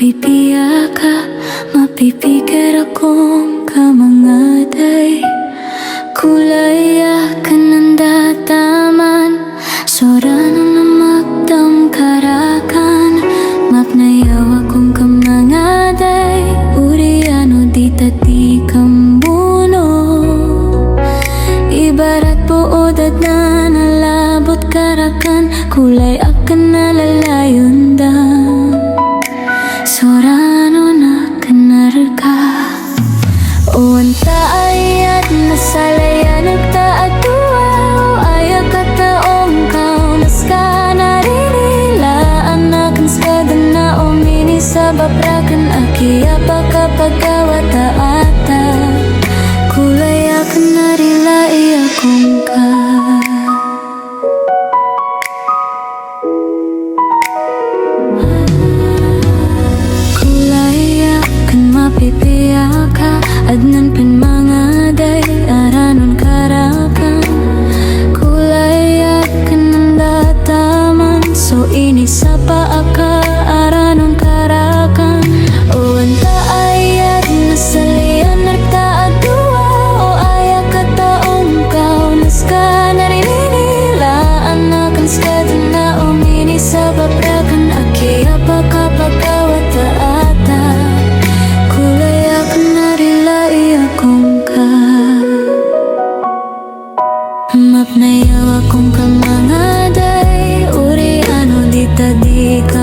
mapipiyaka, mapipikir akong kamangaday. Kulaya kanandataman, soranan na magdam karakan. Mapnayaw akong kamangaday, uriano di tati kambuno. Ibarat buodad na nalabot karakan, kulay akan nalalayon da. Sorano na kanarka, o anta ayat nasalaya nagtaadua. O ayak kataong kaunas ka narinilaan akan skadan na umini sa babrakan. Aki apakapagawa taata, kulay akan narilai akong ka. Mapipiyaka, adnan pen mangaday, aranon karakan. Kulay akan nandataman, so ini sapa aka, aranon karakan. O anta ayat nasalian nagtaadua. O ayak kataong kaunas ka narinilaan akan skadan na umini sa babrakan. Aki apakapagawa taata, mapnayaw akong kamangaday, uriano di tadi ka